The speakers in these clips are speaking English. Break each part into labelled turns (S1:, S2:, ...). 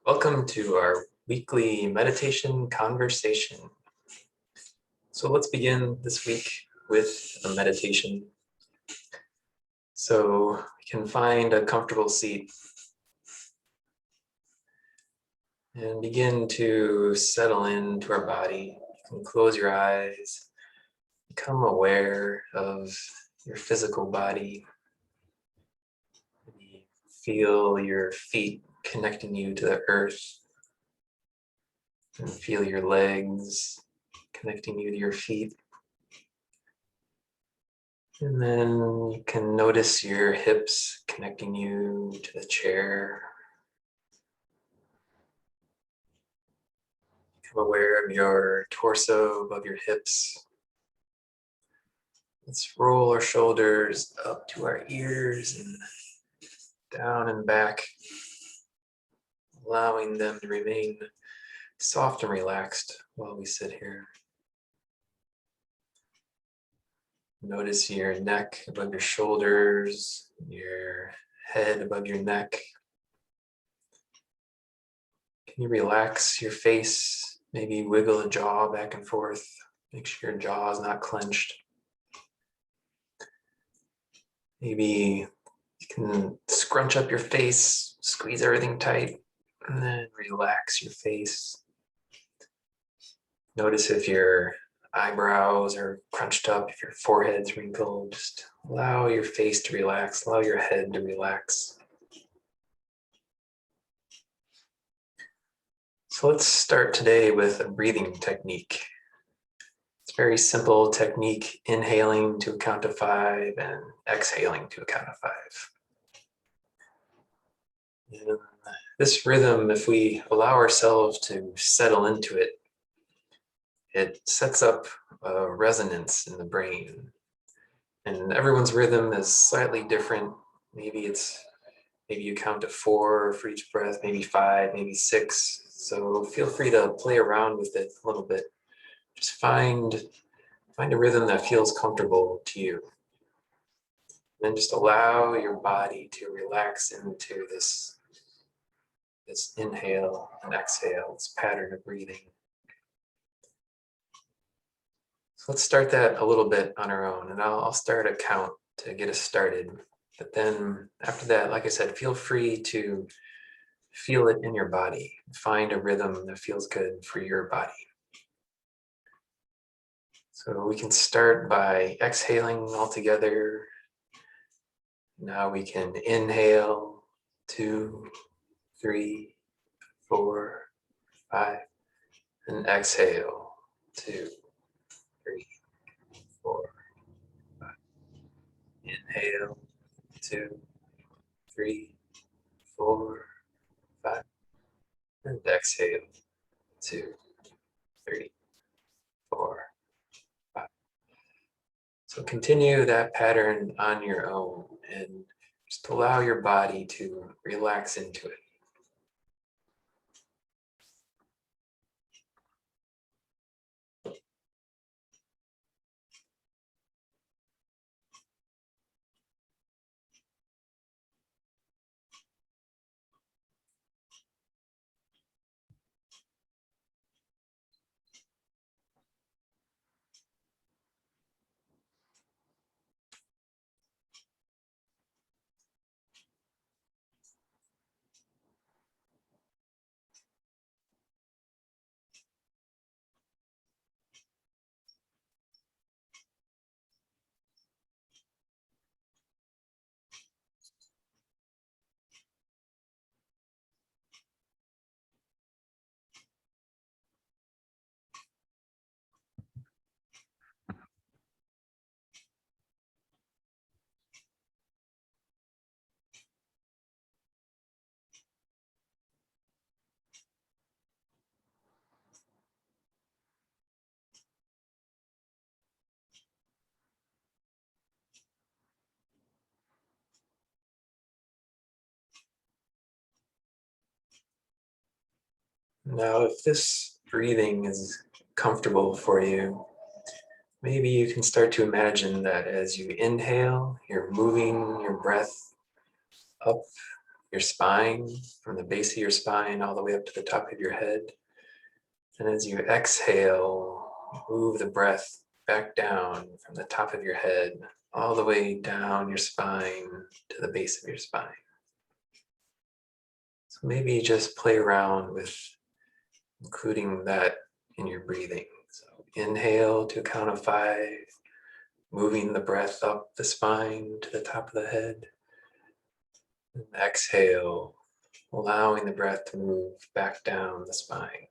S1: Welcome to our weekly meditation conversation. So let's begin this week with a meditation. So we can find a comfortable seat and begin to settle into our body. You can close your eyes, become aware of your physical body. Feel your feet connecting you to the earth, and feel your legs connecting you to your feet. And then you can notice your hips connecting you to the chair. Become aware of your torso above your hips. Let's roll our shoulders up to our ears and down and back, allowing them to remain soft and relaxed while we sit here. Notice your neck above your shoulders, your head above your neck. Can you relax your face? Maybe wiggle a jaw back and forth. Make sure your jaw is not clenched. Maybe you can scrunch up your face, squeeze everything tight, and then relax your face. Notice if your eyebrows are crunched up, if your forehead's wrinkled. Just allow your face to relax, allow your head to relax. So let's start today with a breathing technique. It's a very simple technique, inhaling to a count of 5 and exhaling to a count of 5. And this rhythm, if we allow ourselves to settle into it, it sets up a resonance in the brain. And everyone's rhythm is slightly different. Maybe you count to 4 for each breath, maybe 5, maybe 6. So feel free to play around with it a little bit. Just find a rhythm that feels comfortable to you. And then just allow your body to relax into this inhale and exhale, this pattern of breathing. So let's start that a little bit on our own, and I'll start a count to get us started. But then after that, like I said, feel free to feel it in your body. Find a rhythm that feels good for your body. So we can start by exhaling all together. Now we can inhale, 2, 3, 4, 5, and exhale, 2, 3, 4, 5. Inhale, 2, 3, 4, 5, and exhale, 2, 3, 4, 5. So continue that pattern on your own and just allow your body to relax into it. Now, if this breathing is comfortable for you, maybe you can start to imagine that as you inhale, you're moving your breath up your spine, from the base of your spine all the way up to the top of your head. And as you exhale, move the breath back down from the top of your head all the way down your spine to the base of your spine. So maybe just play around with including that in your breathing. So inhale to a count of 5, moving the breath up the spine to the top of the head. And exhale, allowing the breath to move back down the spine.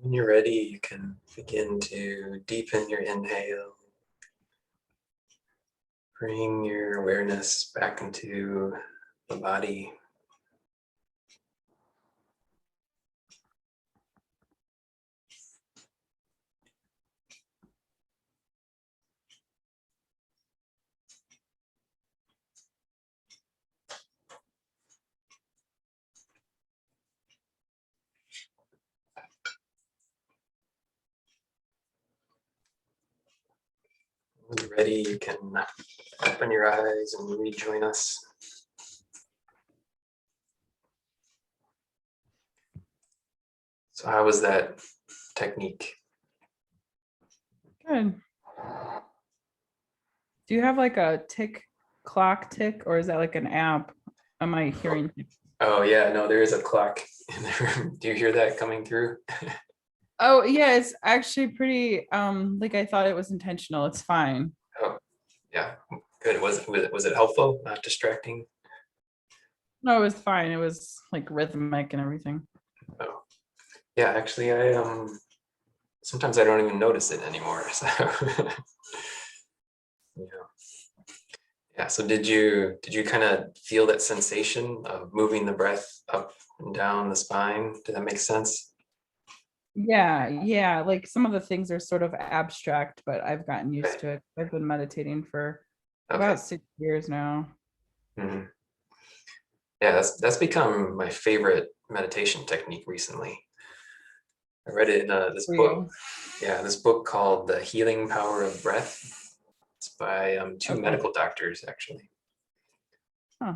S1: When you're ready, you can begin to deepen your inhale. Bring your awareness back into the body. When you're ready, you can open your eyes and rejoin us. So how was that technique?
S2: Good. Do you have like a clock tick, or is that like an app? Am I hearing?
S1: Oh yeah, no, there is a clock in the room. Do you hear that coming through?
S2: Oh yeah, it's actually pretty like I thought it was intentional. It's fine.
S1: Oh, yeah, good. Was it helpful? Not distracting?
S2: No, it was fine. It was like rhythmic and everything.
S1: Oh, yeah. Actually, I sometimes I don't even notice it anymore. So yeah, yeah. So did you kind of feel that sensation of moving the breath up and down the spine? Did that make sense?
S2: Yeah. Like some of the things are sort of abstract, but I've gotten
S1: Okay.
S2: used to it. I've been meditating for
S1: Okay.
S2: about 6 years now.
S1: Mhm. Yeah, that's become my favorite meditation technique recently. I read it in this
S2: For
S1: book.
S2: you.
S1: Yeah, this book called The Healing Power of Breath. It's by two
S2: Okay.
S1: medical doctors actually.
S2: Huh.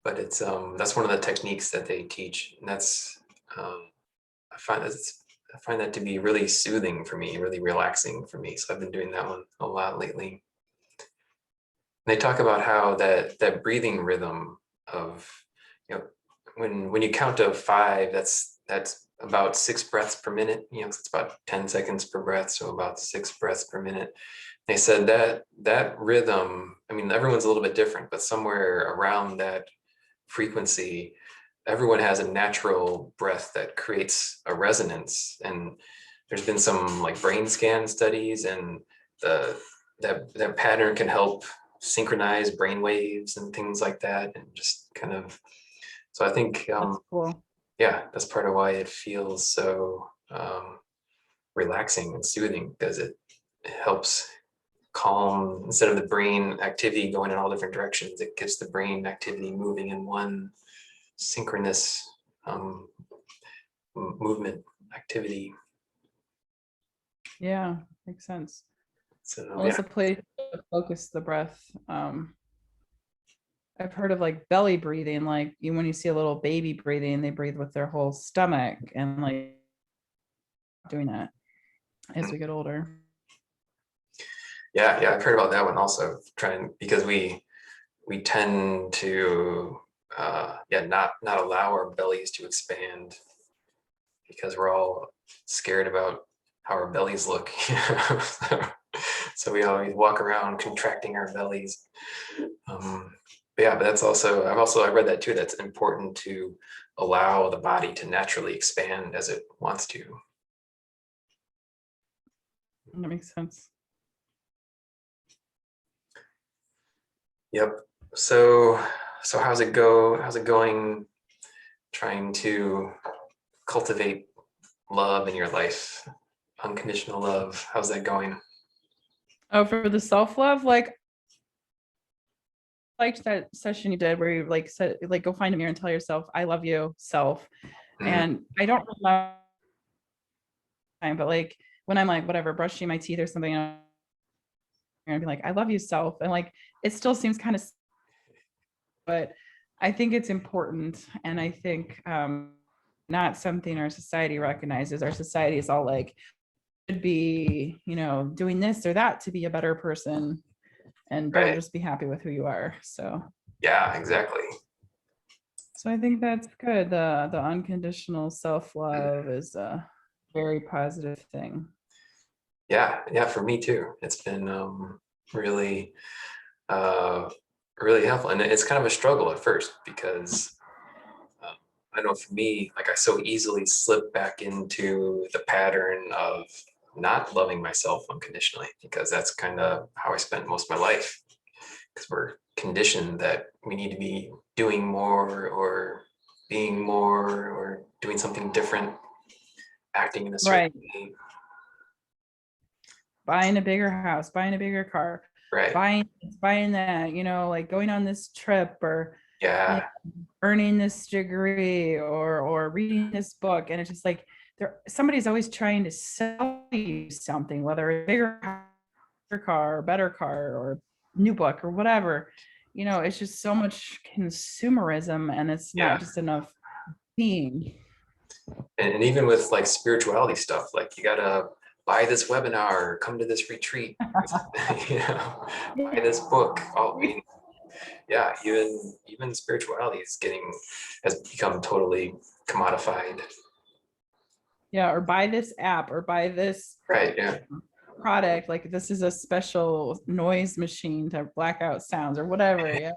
S1: But it's that's one of the techniques that they teach, and that's um, I find that to be really soothing for me, really relaxing for me. So I've been doing that one a lot lately. And they talk about how that breathing rhythm of, you know, when you count to five, that's about 6 breaths per minute. You know, so it's about 10 seconds per breath, so about 6 breaths per minute. They said that rhythm, I mean, everyone's a little bit different, but somewhere around that frequency, everyone has a natural breath that creates a resonance. And there's been some like brain scan studies, and the that pattern can help synchronize brain waves and things like that, and just kind of, so I think
S2: That's cool.
S1: yeah, that's part of why it feels so relaxing and soothing, because it helps calm, instead of the brain activity going in all different directions, it gets the brain activity moving in one synchronous um, movement activity.
S2: Yeah, makes sense.
S1: So
S2: Well,
S1: yeah.
S2: it's a place to focus the breath. I've heard of like belly breathing, like you when you see a little baby breathing, they breathe with their whole stomach and like doing that as we get older.
S1: Yeah, I've heard about that one also. Trying, because we tend to yeah, not allow our bellies to expand, because we're all scared about how our bellies look. So we always walk around contracting our bellies. But yeah, but that's also, I read that too. That's important to allow the body to naturally expand as it wants to.
S2: That makes sense.
S1: Yep. So how's it go? How's it going? Trying to cultivate love in your life, unconditional love. How's that going?
S2: Oh, for the self-love, like liked that session you did where you like said like go find a mirror and tell yourself, I love you, self.
S1: Mhm.
S2: And I don't remember time, but like when I'm like whatever, brushing my teeth or something, I'm gonna be like, I love you, self. And like it still seems kind of, but I think it's important. And I think not something our society recognizes. Our society is all like, should be, doing this or that to be a better person, and don't
S1: Right.
S2: just be happy with who you are.
S1: Yeah, exactly.
S2: So I think that's good. The unconditional self-love is a very positive thing.
S1: Yeah, for me too. It's been really uh really helpful. And it's kind of a struggle at first, because I know for me, like I so easily slip back into the pattern of not loving myself unconditionally, because that's kind of how I spent most of my life. Because we're conditioned that we need to be doing more or being more or doing something different, acting in a certain
S2: Right.
S1: way.
S2: Buying a bigger house, buying a bigger car,
S1: Right.
S2: buying that, like going on this trip, or you
S1: Yeah.
S2: know, earning this degree, or reading this book. And it's just like somebody's always trying to sell you something, whether a bigger car, or better car, or new book, or whatever. It's just so much consumerism, and it's not
S1: Yeah.
S2: just enough being.
S1: And even with like spirituality stuff, like you gotta buy this webinar, come to this retreat, buy this book. I mean, yeah, even spirituality has become totally commodified.
S2: Yeah, or buy this app, or buy this
S1: Right. Yeah.
S2: product, like this is a special noise machine to black out sounds, or whatever. Yeah.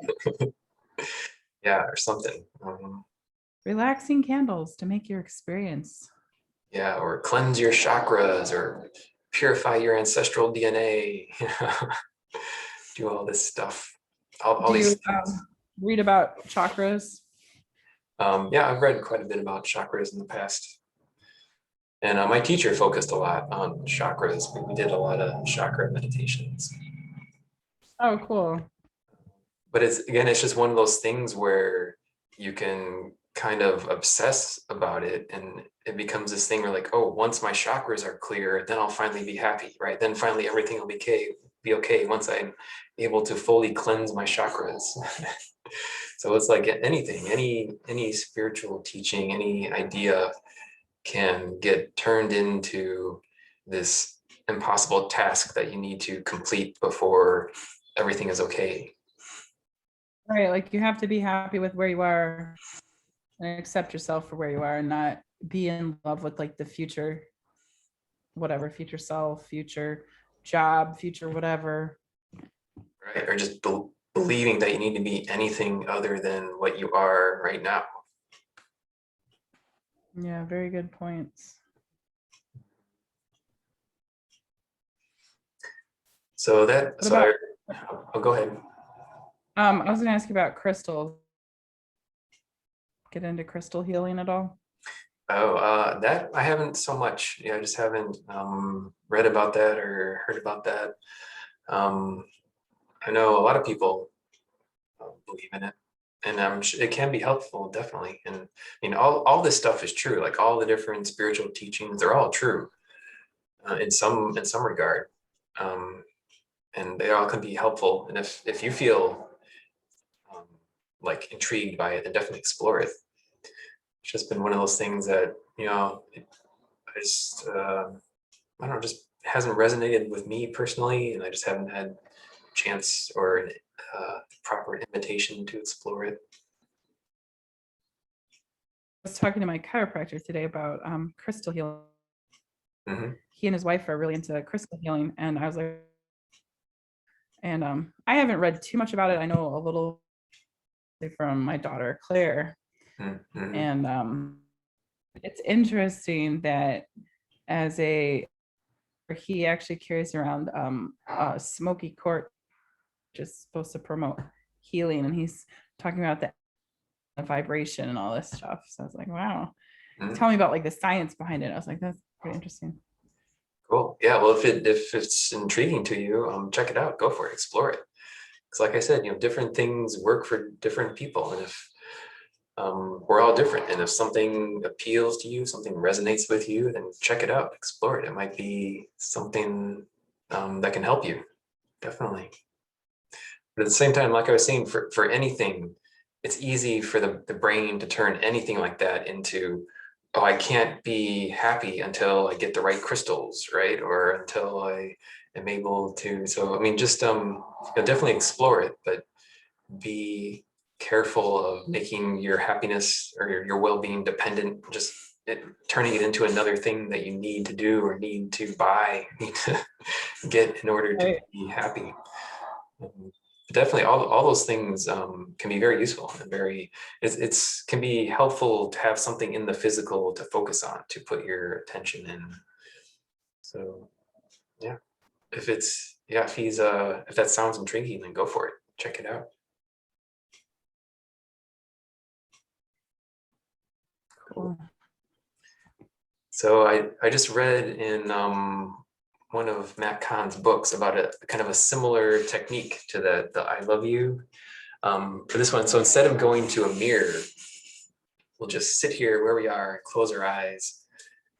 S1: Yeah. Or something.
S2: Relaxing candles to make your experience.
S1: Yeah. Or cleanse your chakras or purify your ancestral DNA. Do all this stuff. All
S2: Do
S1: these
S2: you
S1: things.
S2: read about chakras?
S1: Yeah, I've read quite a bit about chakras in the past. And my teacher focused a lot on chakras. We did a lot of chakra meditations.
S2: Oh, cool.
S1: But it's just one of those things where you can kind of obsess about it, and it becomes this thing where like, oh, once my chakras are clear, then I'll finally be happy, right? Then finally everything will be okay once I'm able to fully cleanse my chakras. So it's like anything, any spiritual teaching, any idea can get turned into this impossible task that you need to complete before everything is okay.
S2: Right, like you have to be happy with where you are and accept yourself for where you are, and not be in love with like the future, whatever, future self, future job, future whatever.
S1: Right? Or just believing that you need to be anything other than what you are right now.
S2: Yeah, very good points.
S1: So
S2: What about
S1: oh, go ahead.
S2: I was gonna ask you about crystals. Get into crystal healing at all?
S1: Oh, that I haven't so much. Yeah, I just haven't read about that or heard about that. Um, I know a lot of people believe in it, and it can be helpful, definitely. And I mean, all this stuff is true. Like all the different spiritual teachings, they're all true in some regard, um, and they all can be helpful. And if you feel um, like intrigued by it, then definitely explore it. It's just been one of those things that I just I don't know, just hasn't resonated with me personally, and I just haven't had a chance or an proper invitation to explore it.
S2: I was talking to my chiropractor today about crystal healing.
S1: Hmm.
S2: He and his wife are really into crystal healing, and I was like, and I haven't read too much about it. I know a little from my daughter Claire,
S1: Hmm.
S2: and it's interesting that as a he actually carries around a smoky quartz, which is supposed to promote healing, and he's talking about the vibration and all this stuff. So I was like, wow.
S1: Hmm.
S2: Tell me about like the science behind it. I was like, that's pretty interesting.
S1: Cool. Yeah. Well, if it's intriguing to you, check it out. Go for it. Explore it. Because, like I said, different things work for different people, and if we're all different, and if something appeals to you, something resonates with you, then check it out. Explore it. It might be something that can help you. Definitely. But at the same time, like I was saying, for anything, it's easy for the brain to turn anything like that into, oh, I can't be happy until I get the right crystals, right? Or until I am able to. So I mean, just definitely explore it, but be careful of making your happiness or your well-being dependent, just turning it into another thing that you need to do or need to buy, need to get in order to
S2: Right.
S1: be happy. definitely all those things can be very useful and can be helpful to have something in the physical to focus on, to put your attention in. So yeah, if that sounds intriguing, then go for it. Check it out.
S2: Cool.
S1: So I just read in one of Matt Kahn's books about a kind of a similar technique to the I love you for this one. So instead of going to a mirror, we'll just sit here where we are, close our eyes,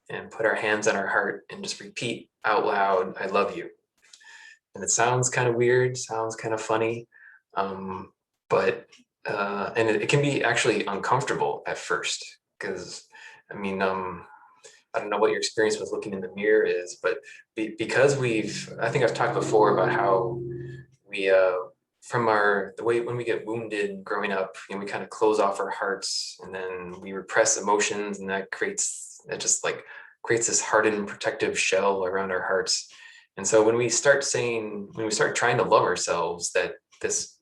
S1: and put our hands on our heart and just repeat out loud, I love you. And it sounds kind of weird, sounds kind of funny, but and it can be actually uncomfortable at first because I mean, I don't know what your experience with looking in the mirror is, but because I think I've talked before about how we, from the way when we get wounded growing up, we kind of close off our hearts and then we repress emotions, and that just like creates this hardened protective shell around our hearts. And so when we start trying to love ourselves, that this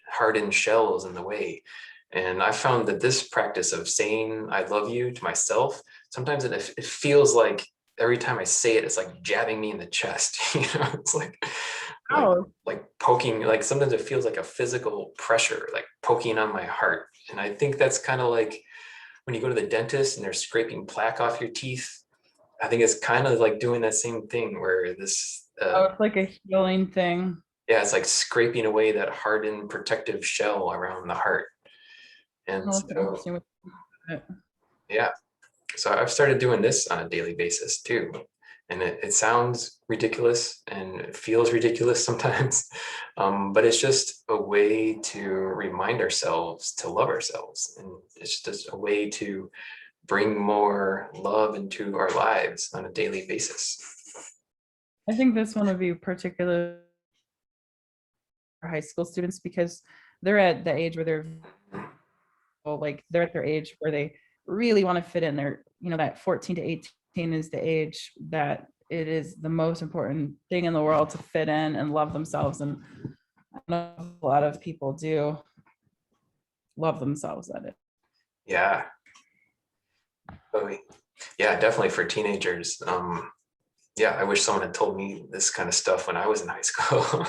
S1: hardened shell is in the way. And I found that this practice of saying I love you to myself, sometimes it feels like every time I say it, it's like jabbing me in the chest. It's like
S2: Oh,
S1: like poking, like sometimes it feels like a physical pressure, like poking on my heart. And I think that's kind of like when you go to the dentist and they're scraping plaque off your teeth. I think it's kind of like doing that same thing where
S2: it's like a healing thing.
S1: yeah, it's like scraping away that hardened protective shell around the heart. And
S2: Oh, it's
S1: so,
S2: interesting.
S1: yeah, so I've started doing this on a daily basis too. And it sounds ridiculous and it feels ridiculous sometimes, but it's just a way to remind ourselves to love ourselves. And it's just a way to bring more love into our lives on a daily basis.
S2: I think this one would be particular for high school students because they're at the age where they're at their age where they really want to fit in. They're, that 14 to 18 is the age that it is the most important thing in the world to fit in and love themselves. And I know a lot of people do love themselves at it.
S1: Yeah. Oh, yeah, definitely for teenagers. Yeah, I wish someone had told me this kind of stuff when I was in high school.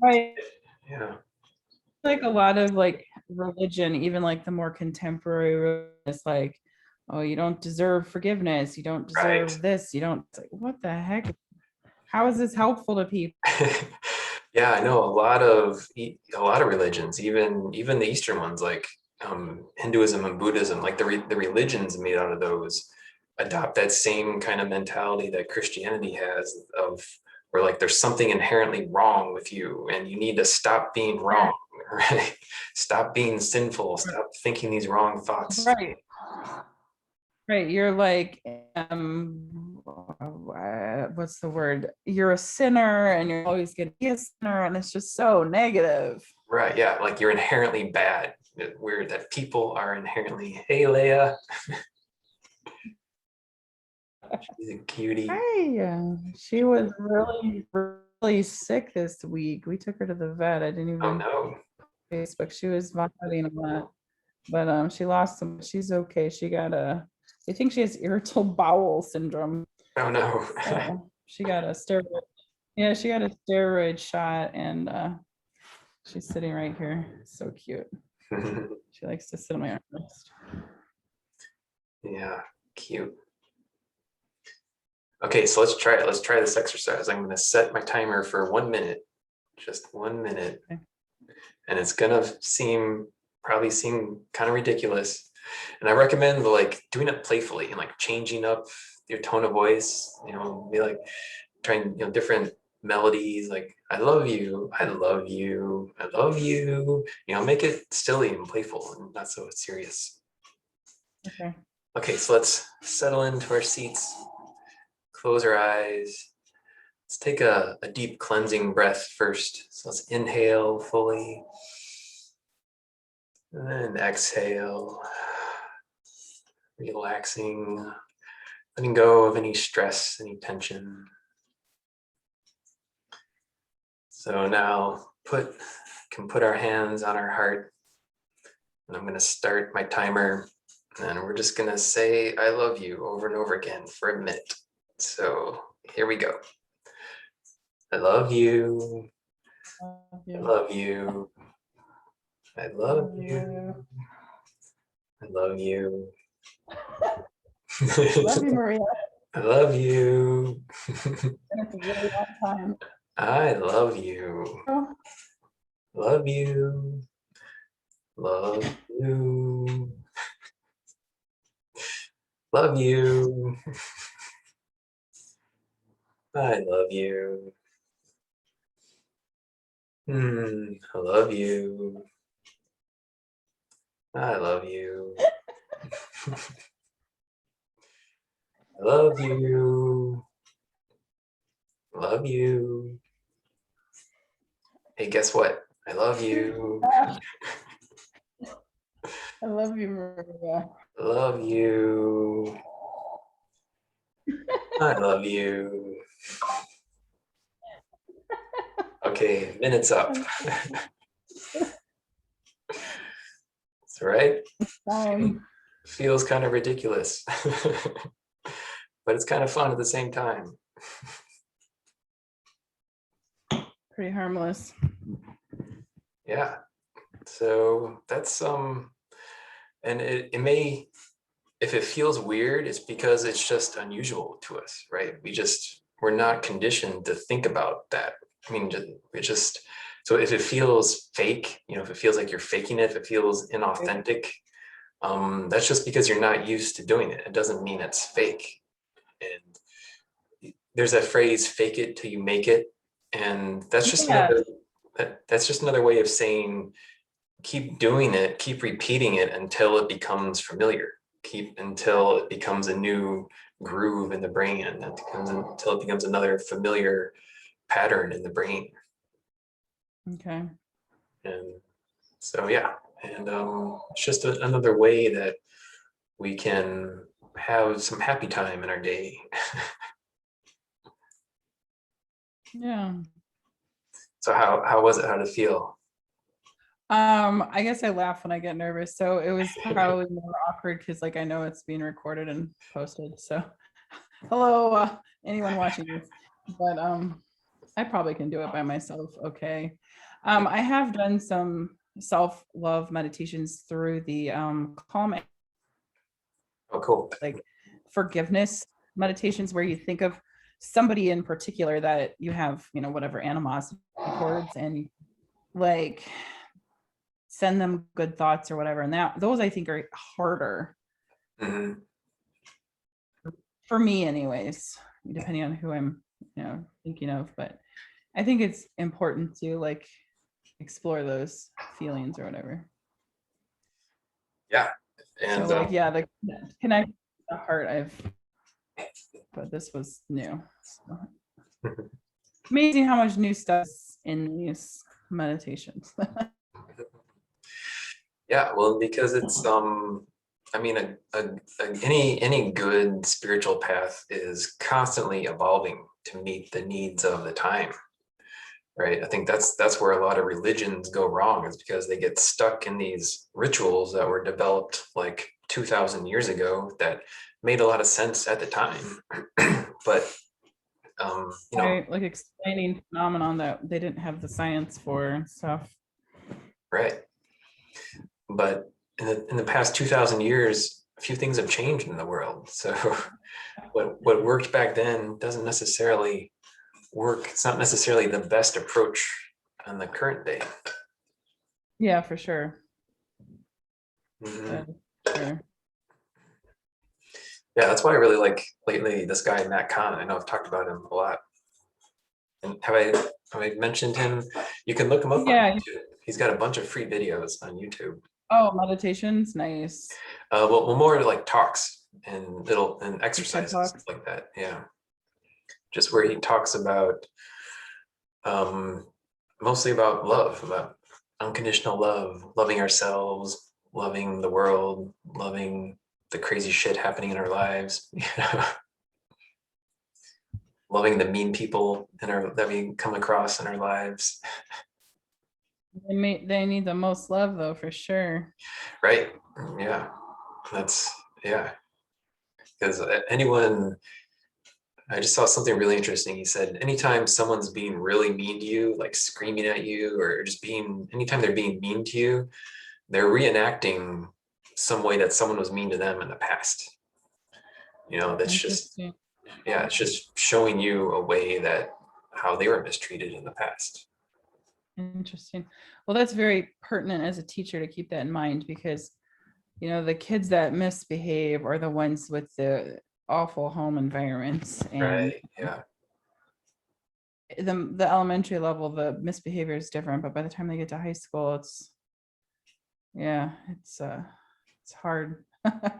S2: Right.
S1: Yeah,
S2: Like a lot of like religion, even like the more contemporary religion, it's like, oh, you don't deserve forgiveness, you don't
S1: right.
S2: deserve this, you don't, it's like, what the heck? How is this helpful to people?
S1: Yeah, I know a lot of religions, even the Eastern ones like Hinduism and Buddhism, like the religions made out of those adopt that same kind of mentality that Christianity has of where like there's something inherently wrong with you and you need to stop being wrong, right? Stop being sinful, stop thinking these wrong thoughts.
S2: Right. Right. You're like, what's the word? You're a sinner and you're always going to be a sinner. And it's just so negative.
S1: Right, yeah, like you're inherently bad. That people are inherently, hey Leia, she's a cutie.
S2: Hey, she was really, really sick this week. We took her to the vet. I didn't
S1: Oh
S2: even
S1: no.
S2: Facebook. She was vomiting a lot, but she lost some. She's okay. They think she has irritable bowel syndrome.
S1: Oh no.
S2: So she got a steroid. Yeah, she got a steroid shot, and she's sitting right here. So cute. She likes to sit on my armrest.
S1: Yeah, cute. Okay, so let's try it. Let's try this exercise. I'm going to set my timer for 1 minute, just 1 minute.
S2: Okay.
S1: And it's going to probably seem kind of ridiculous. And I recommend like doing it playfully and like changing up your tone of voice, be like trying, different melodies like I love you, I love you, I love you, make it silly and playful and not so serious.
S2: Okay.
S1: Okay, so let's settle into our seats, close our eyes. Let's take a deep cleansing breath first. So let's inhale fully and then exhale, relaxing, letting go of any stress, any tension. So now put our hands on our heart, and I'm going to start my timer, and we're just going to say I love you over and over again for a minute. So here we go. I love you. I love you. I love you. I love you.
S2: Love you, Maria.
S1: I love you.
S2: It's a really long time.
S1: I love you.
S2: Oh,
S1: Love you. Love you. Love you. I love you. I love you. I love you. I love you. Love you. Hey, guess what? I love you.
S2: I love you, Maria.
S1: Love you. I love you. Okay, minute's up. That's right. Feels kind of ridiculous, but it's kind of fun at the same time.
S2: Pretty harmless.
S1: Yeah. So that's and it may, if it feels weird, it's because it's just unusual to us, right? We're not conditioned to think about that. I mean, so if it feels fake, if it feels like you're faking it, if it feels inauthentic, that's just because you're not used to doing it. It doesn't mean it's fake. And there's that phrase, fake it till you make it. And that's just that's just another way of saying, keep doing it, keep repeating it until it becomes familiar, until it becomes a new groove in the brain, until it becomes another familiar pattern in the brain.
S2: Okay.
S1: And so, yeah, and it's just another way that we can have some happy time in our day.
S2: Yeah.
S1: So how was it? How did it feel?
S2: I guess I laugh when I get nervous, so it was probably more awkward because I know it's being recorded and posted. So hello, anyone watching this, but I probably can do it by myself. Okay. I have done some self-love meditations through the Calm,
S1: Oh, cool.
S2: forgiveness meditations, where you think of somebody in particular that you have, whatever animosity towards, and send them good thoughts or whatever. And those I think are harder.
S1: Mm-hmm.
S2: For me anyways, depending on who I'm, thinking of. But I think it's important to explore those feelings or whatever.
S1: Yeah. And
S2: so the connect the heart, but this was new. So. Amazing how much new stuff is in these meditations.
S1: Yeah, well, because it's I mean, any good spiritual path is constantly evolving to meet the needs of the time, right? I think that's where a lot of religions go wrong, is because they get stuck in these rituals that were developed like 2,000 years ago that made a lot of sense at the time, but
S2: right, explaining phenomenon that they didn't have the science for and stuff.
S1: Right. But in the past 2,000 years, a few things have changed in the world. So what worked back then doesn't necessarily work. It's not necessarily the best approach on the current day.
S2: Yeah, for sure.
S1: Mm-hmm.
S2: Sure.
S1: Yeah, that's why I really like lately this guy, Matt Kahn. I know I've talked about him a lot. And have I mentioned him? You can look him up on YouTube. He's got a bunch of free videos on YouTube.
S2: Oh, meditations, nice.
S1: Well, more like talks and exercises like that. Yeah, just where he talks about mostly about love, about unconditional love, loving ourselves, loving the world, loving the crazy shit happening in our lives. Loving the mean people that we come across in our lives.
S2: They need the most love though, for sure.
S1: Right? Yeah, that's, yeah. Because anyone, I just saw something really interesting. He said, anytime someone's being really mean to you, like screaming at you, or just being, anytime they're being mean to you, they're reenacting some way that someone was mean to them in the past. That's just,
S2: Interesting.
S1: yeah, it's just showing you a way that how they were mistreated in the past.
S2: Interesting. Well, that's very pertinent as a teacher to keep that in mind because, the kids that misbehave are the ones with the awful home environments, and
S1: Right. Yeah.
S2: the elementary level, the misbehavior is different, but by the time they get to high school, it's hard.
S1: I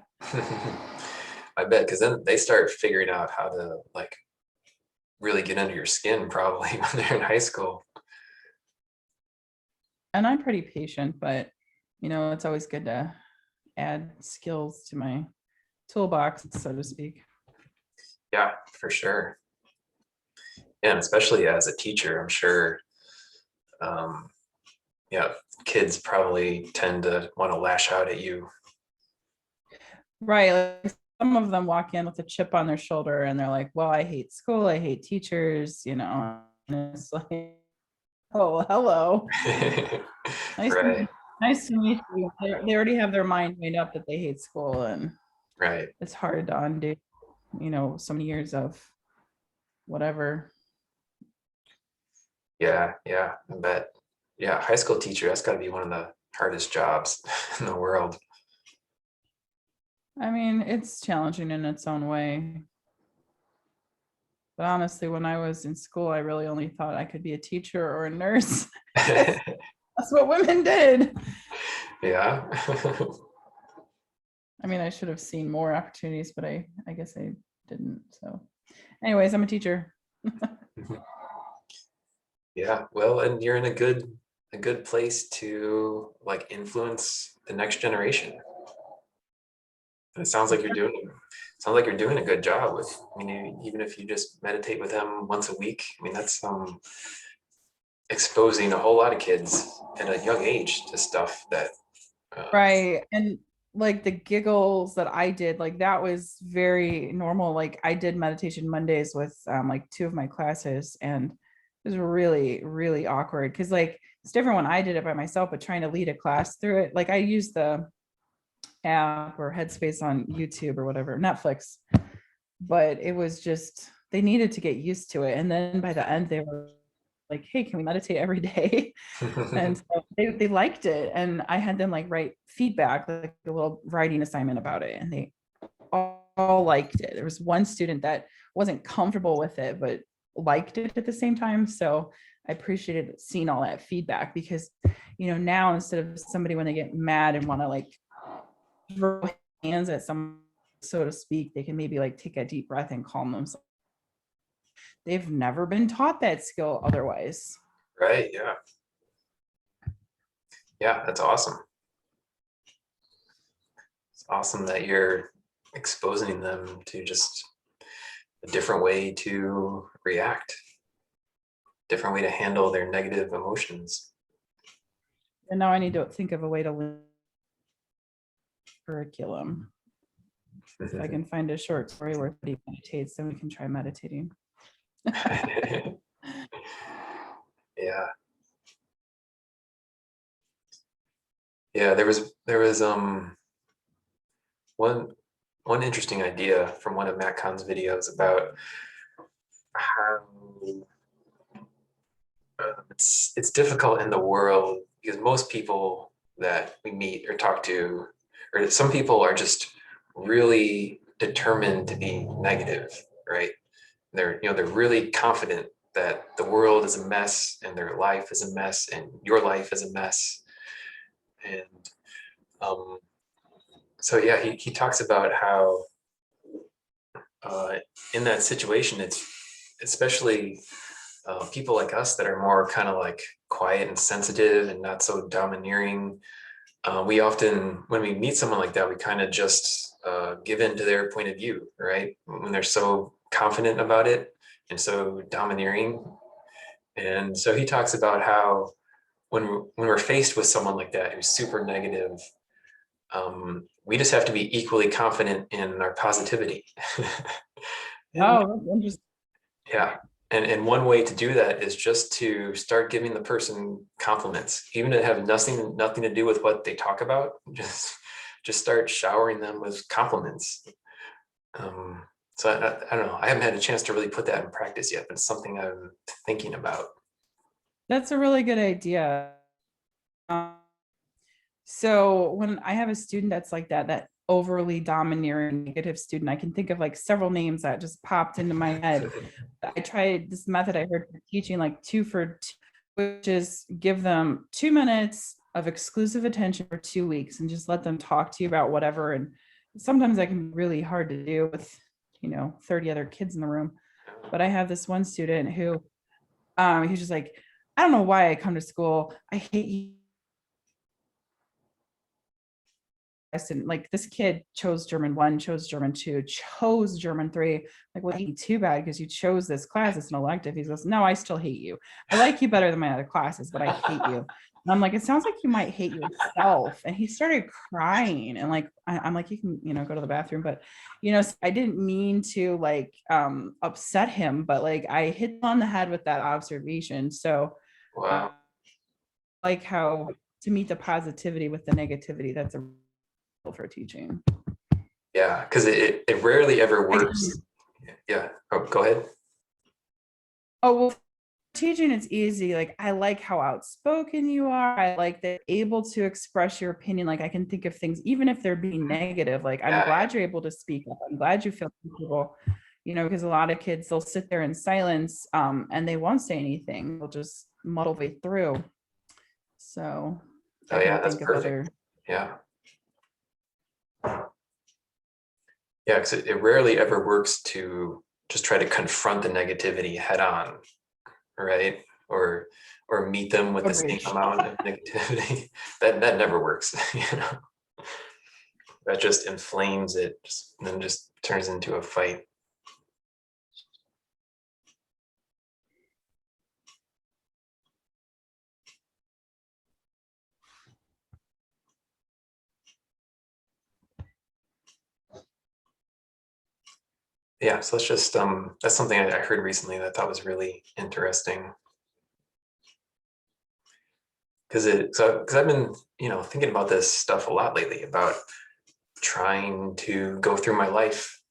S1: bet, because then they start figuring out how to like really get under your skin probably when they're in high school.
S2: And I'm pretty patient, but it's always good to add skills to my toolbox, so to speak.
S1: Yeah, for sure. Yeah, and especially as a teacher, I'm sure, um, yeah, kids probably tend to want to lash out at you.
S2: Right. Like some of them walk in with a chip on their shoulder and they're like, well, I hate school, I hate teachers, and it's like, oh, hello. Nice
S1: Right,
S2: nice to meet you. They already have their mind made up that they hate school, and
S1: right.
S2: it's hard to undo, so many years of whatever.
S1: Yeah, yeah, I bet. Yeah, high school teacher, that's got to be one of the hardest jobs in the world.
S2: I mean, it's challenging in its own way. But honestly, when I was in school, I really only thought I could be a teacher or a nurse. That's what women did.
S1: Yeah.
S2: I mean, I should have seen more opportunities, but I guess I didn't. So, anyways, I'm a teacher.
S1: Yeah, well, and you're in a good place to like influence the next generation. And it sounds like you're doing a good job with, I mean, even if you just meditate with them once a week, I mean, that's exposing a whole lot of kids at a young age to stuff that, uh,
S2: Right. And like the giggles that I did, like that was very normal. Like I did meditation Mondays with like two of my classes, and it was really, really awkward because like it's different when I did it by myself, but trying to lead a class through it. Like I used the app or Headspace on YouTube or whatever, Netflix, but it was just they needed to get used to it. And then by the end, they were like, hey, can we meditate every day? And so they liked it. And I had them like write feedback, like a little writing assignment about it. And they all liked it. There was one student that wasn't comfortable with it, but liked it at the same time. So I appreciated seeing all that feedback because, now instead of somebody when they get mad and want to like throw hands at someone, so to speak, they can maybe like take a deep breath and calm themselves. They've never been taught that skill otherwise.
S1: right? Yeah, yeah, that's awesome. It's awesome that you're exposing them to just a different way to react, different way to handle their negative emotions.
S2: And now I need to think of a way to link curriculum. If I can find a short story where he meditates, then we can try meditating.
S1: Yeah, yeah. There was one one interesting idea from one of Matt Kahn's videos about how it's difficult in the world because most people that we meet or talk to, or some people are just really determined to be negative, right? They're really confident that the world is a mess and their life is a mess and your life is a mess. And um, so yeah, he talks about how uh, in that situation, it's especially people like us that are more kind of like quiet and sensitive and not so domineering. We often, when we meet someone like that, we kind of just give in to their point of view, right? When they're so confident about it and so domineering. And so he talks about how when we're faced with someone like that who's super negative, we just have to be equally confident in our positivity. And
S2: Oh, that's interesting.
S1: yeah, and one way to do that is just to start giving the person compliments, even if it have nothing to do with what they talk about. Just start showering them with compliments. Um, so I don't know. I haven't had a chance to really put that in practice yet, but it's something I'm thinking about.
S2: That's a really good idea. Um, So when I have a student that's like that overly domineering negative student, I can think of like several names that just popped into my head. I tried this method I heard for teaching, like 2 for 2, which is give them 2 minutes of exclusive attention for 2 weeks and just let them talk to you about whatever. And sometimes that can be really hard to do with, 30 other kids in the room. But I have this one student who he's just like, I don't know why I come to school. I hate you. And like this kid chose German 1, chose German 2, chose German 3. Like, well, ain't too bad because you chose this class. It's an elective. He goes, no, I still hate you. I like you better than my other classes, but I hate you. And I'm like, it sounds like you might hate yourself. And he started crying. And like, I'm like, you can, go to the bathroom. But, I didn't mean to like upset him, but like I hit on the head with that observation. So
S1: Wow.
S2: like how to meet the positivity with the negativity, that's a for teaching.
S1: Yeah, because it rarely ever
S2: I
S1: works. Yeah. Oh, go ahead.
S2: Oh, well, teaching it's easy. Like I like how outspoken you are. I like that you're able to express your opinion. Like I can think of things, even if they're being negative. Like I'm
S1: Yeah,
S2: glad you're able to speak up. I'm glad you feel comfortable. Because a lot of kids they'll sit there in silence, and they won't say anything. They'll just muddle way through. So I
S1: oh
S2: can
S1: yeah, that's
S2: think of
S1: perfect.
S2: other.
S1: Yeah. Yeah, because it rarely ever works to just try to confront the negativity head on, right? Or meet them with the same
S2: Agreed.
S1: amount of negativity. That never works, That just inflames it, then just turns into a fight. Yeah, so let's just that's something I heard recently that I thought was really interesting. Because I've been, thinking about this stuff a lot lately about trying to go through my life,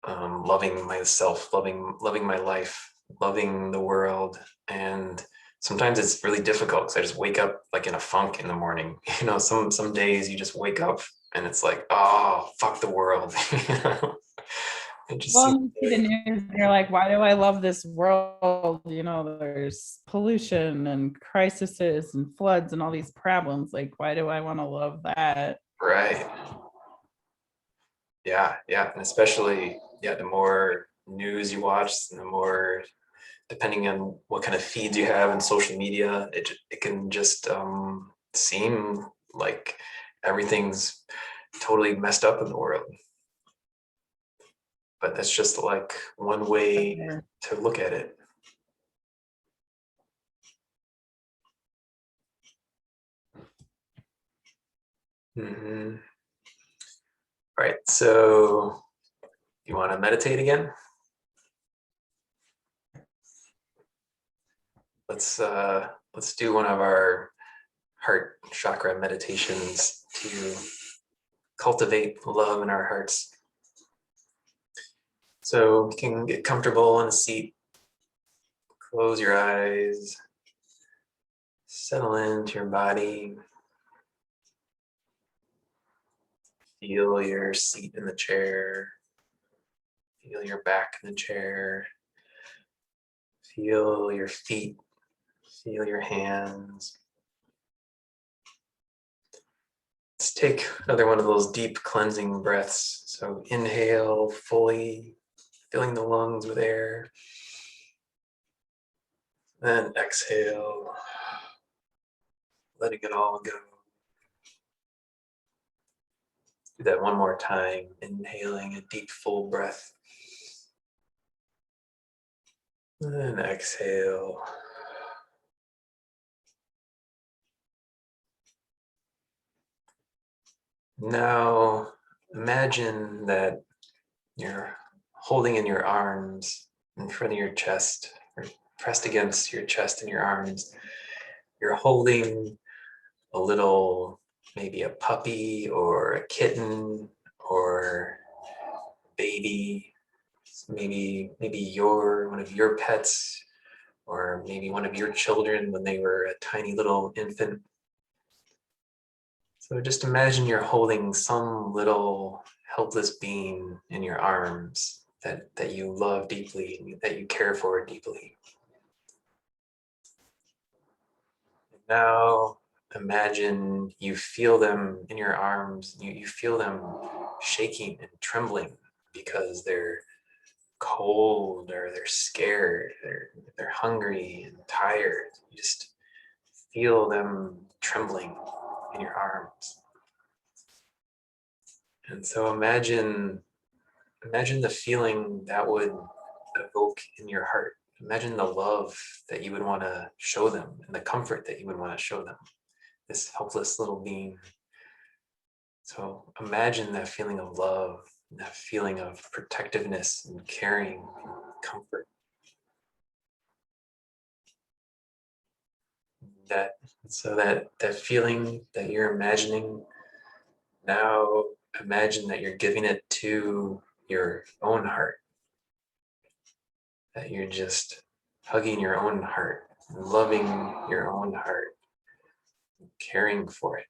S1: loving myself, loving my life, loving the world. And sometimes it's really difficult because I just wake up like in a funk in the morning. Some days you just wake up and it's like, oh, fuck the world. It just
S2: Well,
S1: seems
S2: you see the
S1: like,
S2: news and you're like, why do I love this world? There's pollution and crises and floods and all these problems. Like, why do I want to love that?
S1: right. Yeah. And especially, yeah, the more news you watch, the more, depending on what kind of feeds you have in social media, it can just seem like everything's totally messed up in the world. But that's just like one way to look at it. Mhm. All right, so you want to meditate again? Let's do one of our heart chakra meditations to cultivate love in our hearts. So you can get comfortable in a seat, close your eyes, settle into your body, feel your seat in the chair, feel your back in the chair, feel your feet, feel your hands. Let's take another one of those deep cleansing breaths. So inhale fully, filling the lungs with air. Then exhale, letting it all go. Do that one more time, inhaling a deep full breath. And then exhale. Now imagine that you're holding in your arms in front of your chest, or pressed against your chest and your arms. You're holding a little, maybe a puppy or a kitten or baby, maybe your one of your pets, or maybe one of your children when they were a tiny little infant. So just imagine you're holding some little helpless being in your arms that you love deeply, that you care for deeply. Now imagine you feel them in your arms, you feel them shaking and trembling because they're cold or they're scared, they're hungry and tired. You just feel them trembling in your arms. And so imagine the feeling that would evoke in your heart. Imagine the love that you would want to show them and the comfort that you would want to show them, this helpless little being. So imagine that feeling of love, that feeling of protectiveness and caring and comfort. That that feeling that you're imagining, now imagine that you're giving it to your own heart, that you're just hugging your own heart, loving your own heart, caring for it.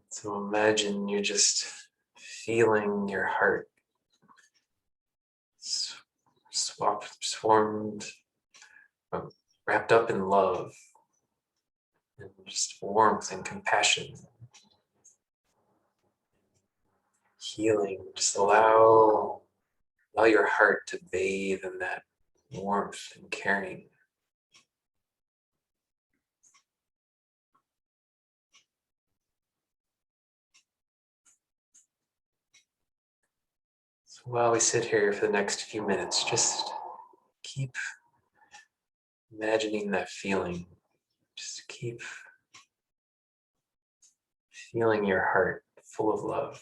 S1: So imagine you're just feeling your heart swarmed, um, wrapped up in love and just warmth and compassion, healing. Just allow your heart to bathe in that warmth and caring. So while we sit here for the next few minutes, just keep imagining that feeling. Just keep feeling your heart full of love.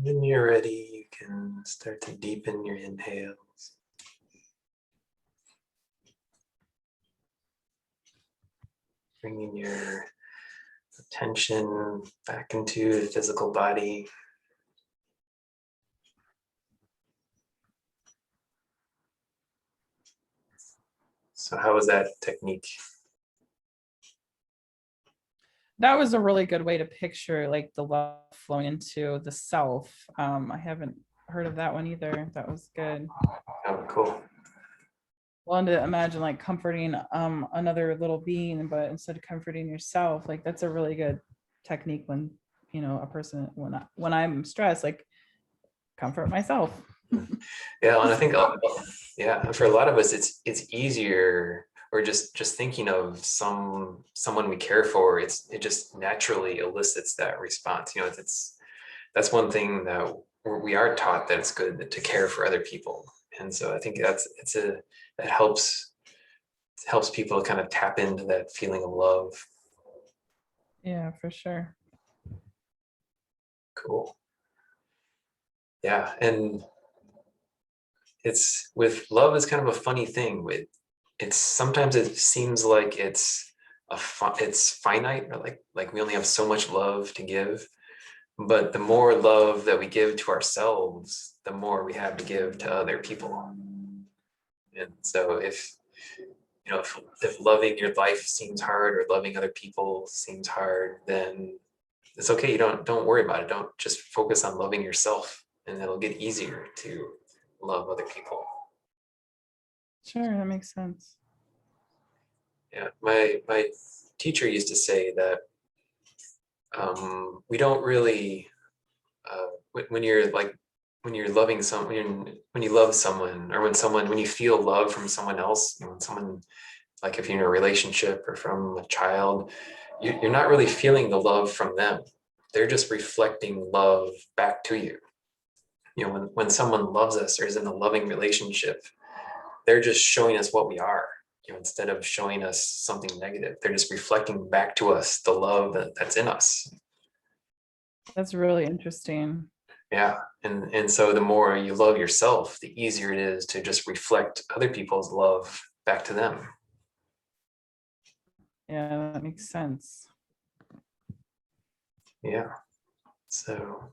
S1: When you're ready, you can start to deepen your inhales. Bringing your attention back into the physical body. So how was that technique?
S2: That was a really good way to picture like the love flowing into the self. I haven't heard of that one either. That was good.
S1: Oh, cool.
S2: Well, and to imagine like comforting another little being, but instead of comforting yourself, like that's a really good technique when a person when I'm stressed, like comfort myself.
S1: Yeah, and I think, yeah, for a lot of us, it's easier, or just thinking of someone we care for. It just naturally elicits that response. That's one thing that we are taught, that it's good to care for other people, and so I think that helps people kind of tap into that feeling of love.
S2: Yeah, for sure.
S1: Cool. Yeah, and it's with love is kind of a funny thing. Sometimes it seems like it's finite, or like we only have so much love to give. But the more love that we give to ourselves, the more we have to give to other people. And so if loving your life seems hard, or loving other people seems hard, then it's okay. You don't worry about it. Don't Just focus on loving yourself, and it'll get easier to love other people.
S2: Sure, that makes sense.
S1: Yeah, my teacher used to say that we don't really when you're like when you're loving someone, when you love someone, or when you feel love from someone else, when someone, like if you're in a relationship or from a child, you're not really feeling the love from them. They're just reflecting love back to you. When someone loves us or is in a loving relationship, they're just showing us what we are. Instead of showing us something negative, they're just reflecting back to us the love that's in us.
S2: That's really interesting.
S1: Yeah. And so the more you love yourself, the easier it is to just reflect other people's love back to them.
S2: Yeah, that makes sense.
S1: Yeah. So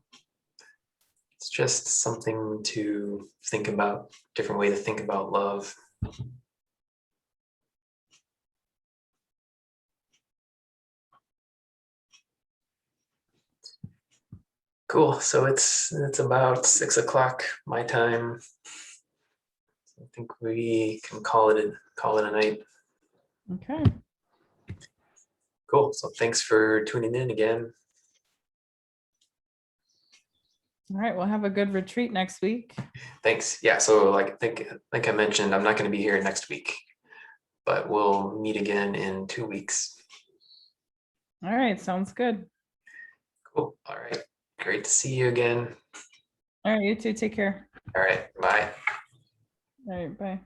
S1: it's just something to think about, different way to think about love. Cool. So it's about 6 o'clock my time. I think we can call it a night.
S2: Okay.
S1: Cool. So thanks for tuning in again.
S2: All right. We'll have a good retreat next week.
S1: Thanks. Yeah. So like I mentioned, I'm not going to be here next week, but we'll meet again in 2 weeks.
S2: All right. Sounds good.
S1: Cool. All right. Great to see you again.
S2: All right. You too. Take care.
S1: All right. Bye.
S2: All right. Bye.